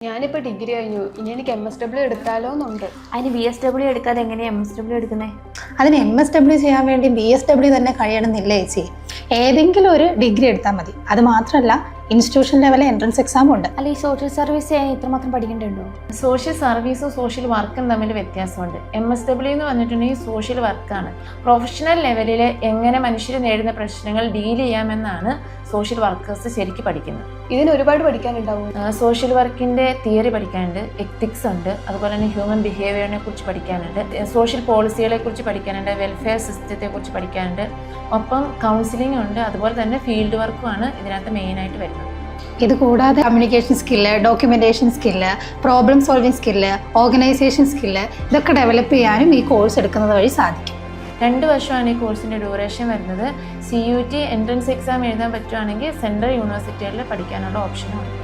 ഞാനിപ്പോൾ ഡിഗ്രി കഴിഞ്ഞു. ഇനി എനിക്ക് MSW എടുത്താലോ എന്നുണ്ട്. അതിന് BSW എടുക്കാതെ എങ്ങനെയാണ് MSW എടുക്കുന്നത്? അതിന് MSW ചെയ്യാൻ വേണ്ടി BSW തന്നെ കഴിയണമെന്നില്ല ചേച്ചി. ഏതെങ്കിലും ഒരു ഡിഗ്രി എടുത്താൽ മതി. അത് മാത്രമല്ല ഇൻസ്റ്റിറ്റ്യൂഷൻ ലെവൽ എൻട്രൻസ് എക്സാം ഉണ്ട്. അല്ല, ഈ സോഷ്യൽ സർവീസ് ചെയ്യാൻ ഇത്രമാത്രം പഠിക്കേണ്ടതുണ്ടോ? സോഷ്യൽ സർവീസും സോഷ്യൽ വർക്കും തമ്മിൽ വ്യത്യാസമുണ്ട്. MSW എന്ന് പറഞ്ഞിട്ടുണ്ടെങ്കിൽ സോഷ്യൽ വർക്കാണ്. പ്രൊഫഷണൽ ലെവലിൽ എങ്ങനെ മനുഷ്യർ നേരിടുന്ന പ്രശ്നങ്ങൾ ഡീൽ ചെയ്യാമെന്നാണ് സോഷ്യൽ വർക്കേഴ്സ് ശരിക്കും പഠിക്കുന്നത്. ഇതിന് ഒരുപാട് പഠിക്കാനുണ്ടാവും. സോഷ്യൽ വർക്കിൻ്റെ തിയറി പഠിക്കാനുണ്ട്, എത്തിക്സ് ഉണ്ട്, അതുപോലെ തന്നെ ഹ്യൂമൻ ബിഹേവിയറിനെ കുറിച്ച് പഠിക്കാനുണ്ട്, സോഷ്യൽ പോളിസികളെ കുറിച്ച് പഠിക്കാനുണ്ട്, വെൽഫെയർ സിസ്റ്റത്തെ കുറിച്ച് പഠിക്കാനുണ്ട്, ഒപ്പം കൗൺസിലിംഗ് ഉണ്ട്. അതുപോലെ തന്നെ ഫീൽഡ് വർക്കുമാണ് ഇതിനകത്ത് മെയിനായിട്ട് വരുന്നത്. ഇത് കൂടാതെ communication skill, documentation skill, problem solving skill, organisation skill ഇതൊക്കെ ഡെവലപ്പ് ചെയ്യാനും ഈ കോഴ്സ് എടുക്കുന്നത് വഴി സാധിക്കും. 2 വർഷമാണ് ഈ കോഴ്സിൻ്റെ ഡ്യൂറേഷൻ വരുന്നത്. CUT എൻട്രൻസ് എക്സാം എഴുതാൻ പറ്റുവാണെങ്കിൽ സെൻട്രൽ യൂണിവേഴ്സിറ്റികളിൽ പഠിക്കാനുള്ള ഓപ്ഷനുണ്ട്.